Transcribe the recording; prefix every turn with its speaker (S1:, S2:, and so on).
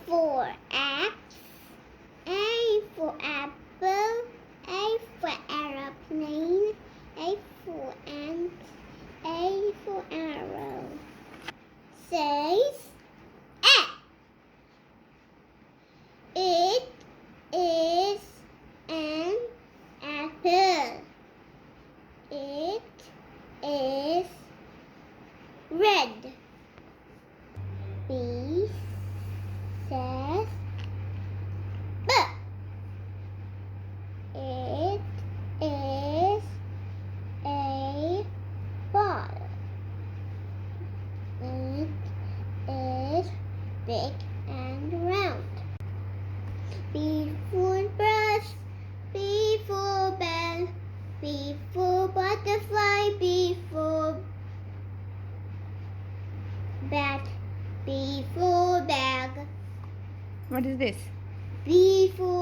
S1: for X. A for apple. A for aeroplane. A for ant. A for arrow. Says A. It is an apple. It is red. B says B. It is a ball. It is big and round. B for brush. B for bell. B for butterfly. B for bat. B for bag.
S2: What is this?
S1: B for